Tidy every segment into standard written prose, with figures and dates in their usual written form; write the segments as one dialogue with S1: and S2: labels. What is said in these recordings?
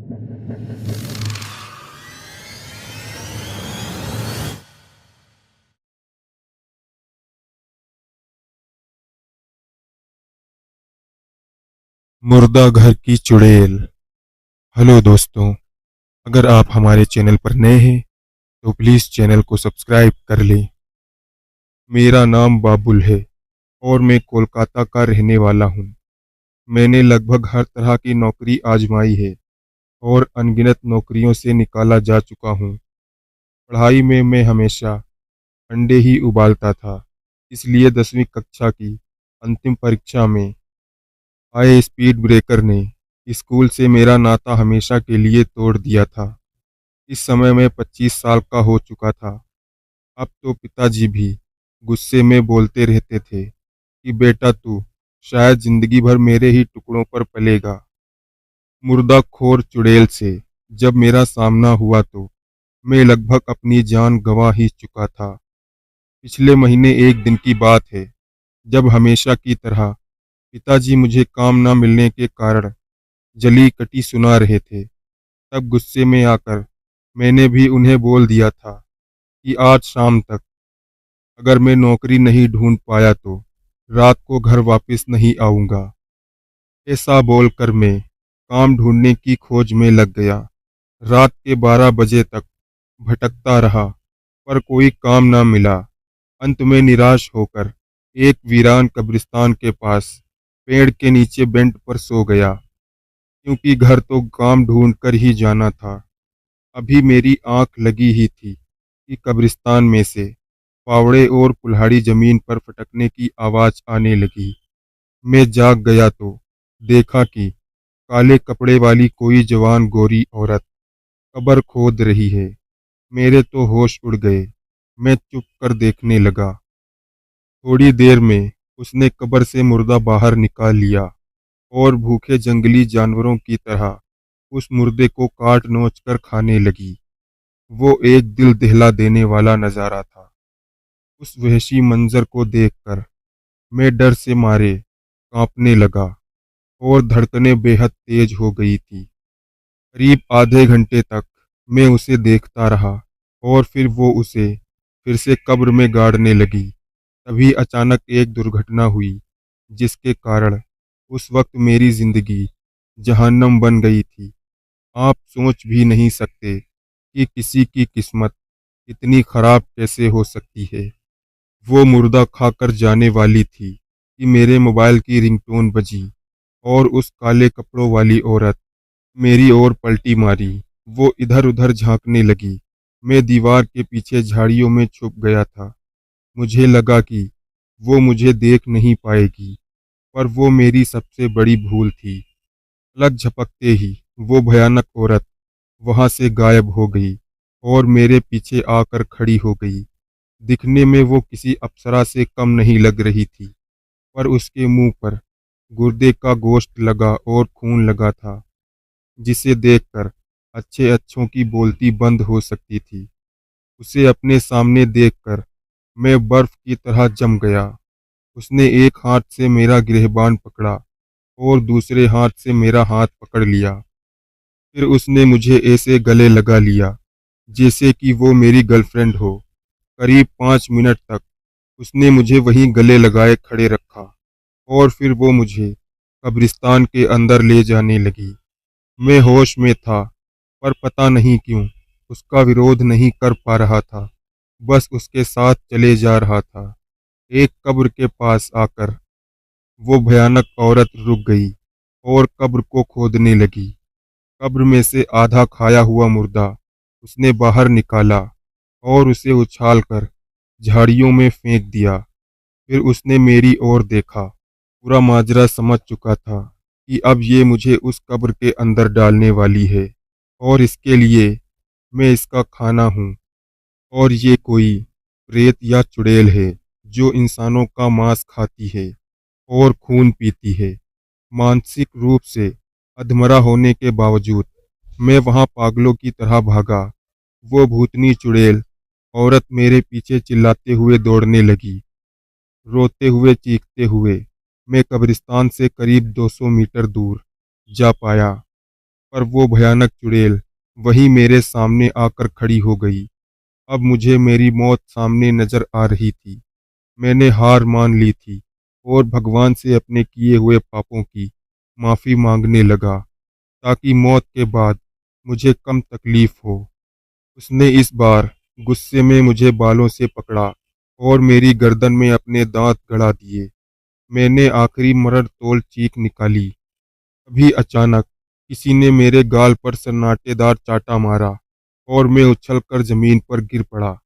S1: मुर्दा घर की चुड़ैल। हेलो दोस्तों, अगर आप हमारे चैनल पर नए हैं तो प्लीज़ चैनल को सब्सक्राइब कर लें। मेरा नाम बाबुल है और मैं कोलकाता का रहने वाला हूँ। मैंने लगभग हर तरह की नौकरी आजमाई है और अनगिनत नौकरियों से निकाला जा चुका हूँ। पढ़ाई में मैं हमेशा अंडे ही उबालता था, इसलिए 10वीं कक्षा की अंतिम परीक्षा में आए स्पीड ब्रेकर ने स्कूल से मेरा नाता हमेशा के लिए तोड़ दिया था। इस समय मैं 25 साल का हो चुका था। अब तो पिताजी भी गुस्से में बोलते रहते थे कि बेटा तू शायद जिंदगी भर मेरे ही टुकड़ों पर पलेगा। मुर्दाखोर चुड़ैल से जब मेरा सामना हुआ तो मैं लगभग अपनी जान गंवा ही चुका था। पिछले महीने एक दिन की बात है जब हमेशा की तरह पिताजी मुझे काम न मिलने के कारण जली कटी सुना रहे थे। तब गुस्से में आकर मैंने भी उन्हें बोल दिया था कि आज शाम तक अगर मैं नौकरी नहीं ढूंढ पाया तो रात को घर वापस नहीं आऊंगा। ऐसा बोलकर मैं काम ढूंढने की खोज में लग गया। रात के 12 बजे तक भटकता रहा पर कोई काम ना मिला। अंत में निराश होकर एक वीरान कब्रिस्तान के पास पेड़ के नीचे बेंट पर सो गया, क्योंकि घर तो काम ढूंढ कर ही जाना था। अभी मेरी आंख लगी ही थी कि कब्रिस्तान में से फावड़े और कुल्हाड़ी जमीन पर फटकने की आवाज आने लगी। मैं जाग गया तो देखा कि काले कपड़े वाली कोई जवान गोरी औरत कब्र खोद रही है। मेरे तो होश उड़ गए। मैं चुप कर देखने लगा। थोड़ी देर में उसने कब्र से मुर्दा बाहर निकाल लिया और भूखे जंगली जानवरों की तरह उस मुर्दे को काट नोच कर खाने लगी। वो एक दिल दहला देने वाला नजारा था। उस वहशी मंजर को देखकर मैं डर से मारे कांपने लगा और धड़कनें बेहद तेज हो गई थी। करीब आधे घंटे तक मैं उसे देखता रहा और फिर वो उसे फिर से कब्र में गाड़ने लगी। तभी अचानक एक दुर्घटना हुई जिसके कारण उस वक्त मेरी जिंदगी जहन्नम बन गई थी। आप सोच भी नहीं सकते कि किसी की किस्मत इतनी खराब कैसे हो सकती है। वो मुर्दा खाकर जाने वाली थी कि मेरे मोबाइल की रिंगटोन बजी और उस काले कपड़ों वाली औरत मेरी ओर पलटी मारी। वो इधर उधर झांकने लगी। मैं दीवार के पीछे झाड़ियों में छुप गया था। मुझे लगा कि वो मुझे देख नहीं पाएगी, पर वो मेरी सबसे बड़ी भूल थी। पलक झपकते ही वो भयानक औरत वहां से गायब हो गई और मेरे पीछे आकर खड़ी हो गई। दिखने में वो किसी अप्सरा से कम नहीं लग रही थी, पर उसके मुंह पर गुर्दे का गोश्त लगा और खून लगा था, जिसे देखकर अच्छे अच्छों की बोलती बंद हो सकती थी। उसे अपने सामने देखकर मैं बर्फ की तरह जम गया। उसने एक हाथ से मेरा गिरहबान पकड़ा और दूसरे हाथ से मेरा हाथ पकड़ लिया। फिर उसने मुझे ऐसे गले लगा लिया जैसे कि वो मेरी गर्लफ्रेंड हो। करीब 5 मिनट तक उसने मुझे वहीं गले लगाए खड़े रखा और फिर वो मुझे कब्रिस्तान के अंदर ले जाने लगी। मैं होश में था, पर पता नहीं क्यों उसका विरोध नहीं कर पा रहा था, बस उसके साथ चले जा रहा था। एक कब्र के पास आकर वो भयानक औरत रुक गई और कब्र को खोदने लगी। कब्र में से आधा खाया हुआ मुर्दा उसने बाहर निकाला और उसे उछालकर झाड़ियों में फेंक दिया। फिर उसने मेरी ओर देखा। पूरा माजरा समझ चुका था कि अब ये मुझे उस कब्र के अंदर डालने वाली है और इसके लिए मैं इसका खाना हूँ। और ये कोई प्रेत या चुड़ैल है जो इंसानों का मांस खाती है और खून पीती है। मानसिक रूप से अधमरा होने के बावजूद मैं वहां पागलों की तरह भागा। वो भूतनी चुड़ैल औरत मेरे पीछे चिल्लाते हुए दौड़ने लगी। रोते हुए चीखते हुए मैं कब्रिस्तान से करीब 200 मीटर दूर जा पाया। पर वो भयानक चुड़ैल वही मेरे सामने आकर खड़ी हो गई। अब मुझे मेरी मौत सामने नजर आ रही थी। मैंने हार मान ली थी और भगवान से अपने किए हुए पापों की माफ़ी मांगने लगा, ताकि मौत के बाद मुझे कम तकलीफ हो। उसने इस बार गुस्से में मुझे बालों से पकड़ा और मेरी गर्दन में अपने दांत गड़ा दिए। मैंने आखिरी मरण तोल चीख निकाली। अभी अचानक किसी ने मेरे गाल पर सन्नाटेदार चाटा मारा और मैं उछलकर जमीन पर गिर पड़ा।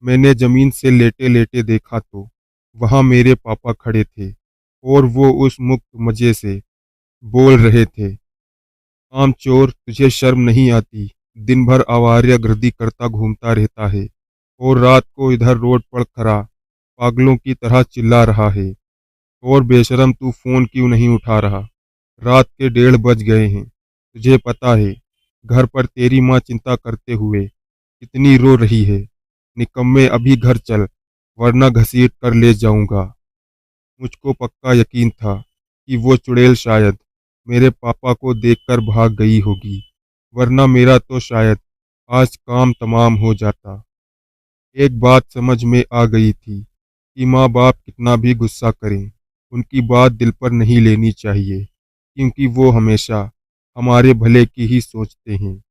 S1: मैंने जमीन से लेटे लेटे देखा तो वहां मेरे पापा खड़े थे और वो उस मुक्त मजे से बोल रहे थे, आम चोर, तुझे शर्म नहीं आती? दिन भर आवारागर्दी करता घूमता रहता है और रात को इधर रोड पर खड़ा पागलों की तरह चिल्ला रहा है। और बेशरम, तू फोन क्यों नहीं उठा रहा? रात के 1:30 बज गए हैं। तुझे पता है घर पर तेरी माँ चिंता करते हुए कितनी रो रही है। निकम्मे, अभी घर चल, वरना घसीट कर ले जाऊंगा। मुझको पक्का यकीन था कि वो चुड़ैल शायद मेरे पापा को देखकर भाग गई होगी, वरना मेरा तो शायद आज काम तमाम हो जाता। एक बात समझ में आ गई थी कि माँ बाप कितना भी गुस्सा करें, उनकी बात दिल पर नहीं लेनी चाहिए, क्योंकि वो हमेशा हमारे भले की ही सोचते हैं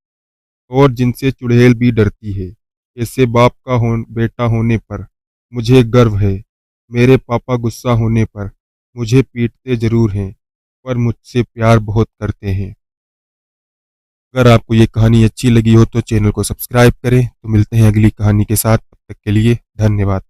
S1: और जिनसे चुड़ैल भी डरती है। ऐसे बाप का बेटा होने पर मुझे गर्व है। मेरे पापा गुस्सा होने पर मुझे पीटते जरूर हैं, पर मुझसे प्यार बहुत करते हैं। अगर आपको ये कहानी अच्छी लगी हो तो चैनल को सब्सक्राइब करें। तो मिलते हैं अगली कहानी के साथ, तब तक के लिए धन्यवाद।